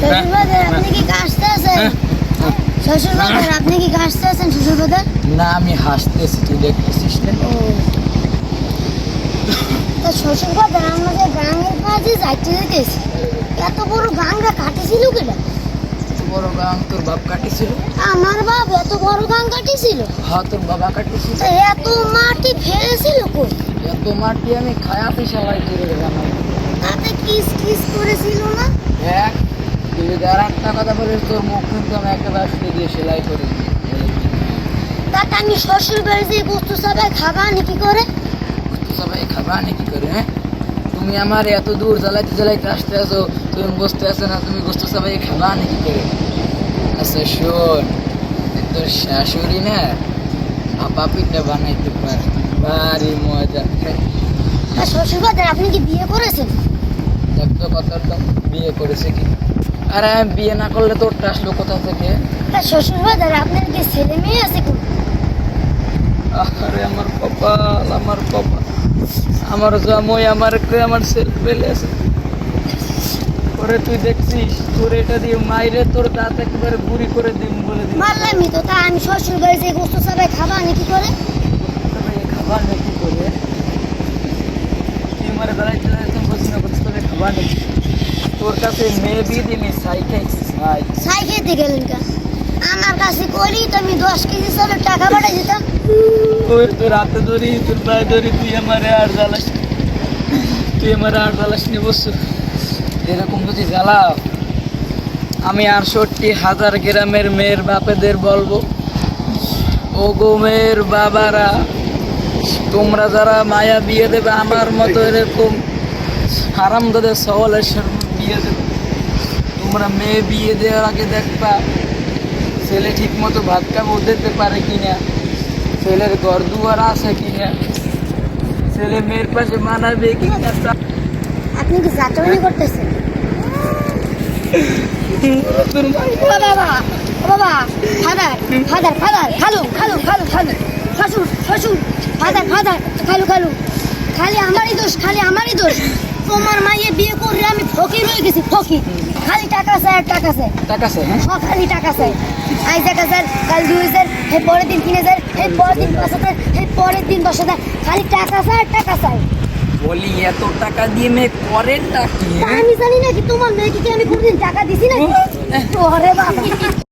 শ্বশুরবাজার আপনি কি কাশতে আছেন? শ্বশুরবাজার আপনি কি কাশতে আছেন শ্বশুরবাজার? না, আমি হাসতেছি, তুই দেখতেছিস না? তা শ্বশুরবাজার আমাদের গাঙের কাজে যাইতে গেছি, এত বড় গাংটা কাটেছিল কেটা? বড় গাং তোর বাপ কাটিছিল? আমার বাপ এত বড় গাং কাটেছিল? হ্যাঁ, তোর বাবা কাটিছিল। তা এত মাটি ফেলেছিল কই? এত মাটি আমি খায়াতে সবাই করে দেবো। তাতে কিস কিস করেছিল না? দেখ, তুই যদি আর একটা কথা বলিস তোর মুখ কিন্তু আমি একটা বাসতে দিয়ে সেলাই করে দিই। তাতে আমি শ্বশুর বাড়ি যে বস্তু সবাই খাবা নাকি করে? সবাই খাবা নাকি করে? হ্যাঁ, তুমি আমার এত দূর জ্বালাইতে আসতে আসো, তুমি বসতে আসো না, তুমি গোস্ত সবাই খাবা নাকি করে? আচ্ছা শোন, তোর শাশুড়ি না ভাপা পিঠা বানাইতে পারে, ভারী মজা। তা শ্বশুরবাজার আপনি কি বিয়ে করেছেন? দেখ তো কথাটা, বিয়ে করেছে কি? আরে আমি বিয়ে না করলে তোরটা আসলো কোথা থেকে? তা শ্বশুরবাজার আপনার কি ছেলে মেয়ে আছে কোন? আরে আমার কপাল, আমার কপাল, আমার জামাই আমার ছেলে পেলে আছে। ওরে তুই দেখছিস, তোর এটা দিয়ে মাইরে তোর দাঁত একেবারে বুড়ি করে দিম বলে দিই। মারলামই তো, তা আমি শ্বশুর বাড়ি যে বস্তু সবাই খাবা নাকি করে? খাবার নাকি করে? তুই মারে বেড়াইতে বসি না করছিস, তোকে খাবার নাকি? তোর কাছে মেয়ে বিয়ে দিনি, ছাই খাইছিস ভাই। ছাই খেতে গেলেন কেন? আমার কাছে করি তো আমি 10 কেজি চালের টাকা পাঠাই দিতাম। ওই তোর হাতে ধরি, তোর পায়ে ধরি, তুই আমারে আর জ্বালাস, তুই আমারে আর জ্বালাস নি বসু। এরকম যদি জ্বালাও, আমি 68,000 গ্রামের মেয়ের বাপেদের বলবো, ও গো মেয়ের বাবারা, তোমরা যারা মায়া বিয়ে দেবে আমার মতো এরকম হারামজাদের সওয়ালের সাথে বিয়ে দেবে, তোমরা মেয়ে বিয়ে দেওয়ার আগে দেখবা ছেলে ঠিক মতো ভাত কাপড় দিতে পারে কিনা, ছেলের ঘর দুয়ার আছে কিনা, ছেলে মেয়ের পাশে মানাবে কিনা। আপনি কি যাচাই করতেছেন? ও বাবা, ও বাবা, ফাদার ফাদার ফাদার, খালু খালু খালু খালু, শ্বশুর শ্বশুর, ফাদার ফাদার, খালু খালু, খালি আমারই দোষ, খালি আমারই দোষ। তোমার মাইয়ে বিয়ে করে আমি ফকির হয়ে গেছি, ফকির। খালি টাকা চাই আর টাকা চাই, টাকা আছে? সব খালি টাকা চাই। আজ 1,000, কাল 2,000, এই পরের দিন 3,000, এই পরের দিন 5,000, এই পরের দিন 10,000, খালি টাকা চাই আর টাকা চাই। বলি এত টাকা দিয়ে মেয়ে করেনটা কি? তা আমি জানি না কি তোমার মেয়েকে কি আমি কোনদিন টাকা দিছি না? ওরে বাবা।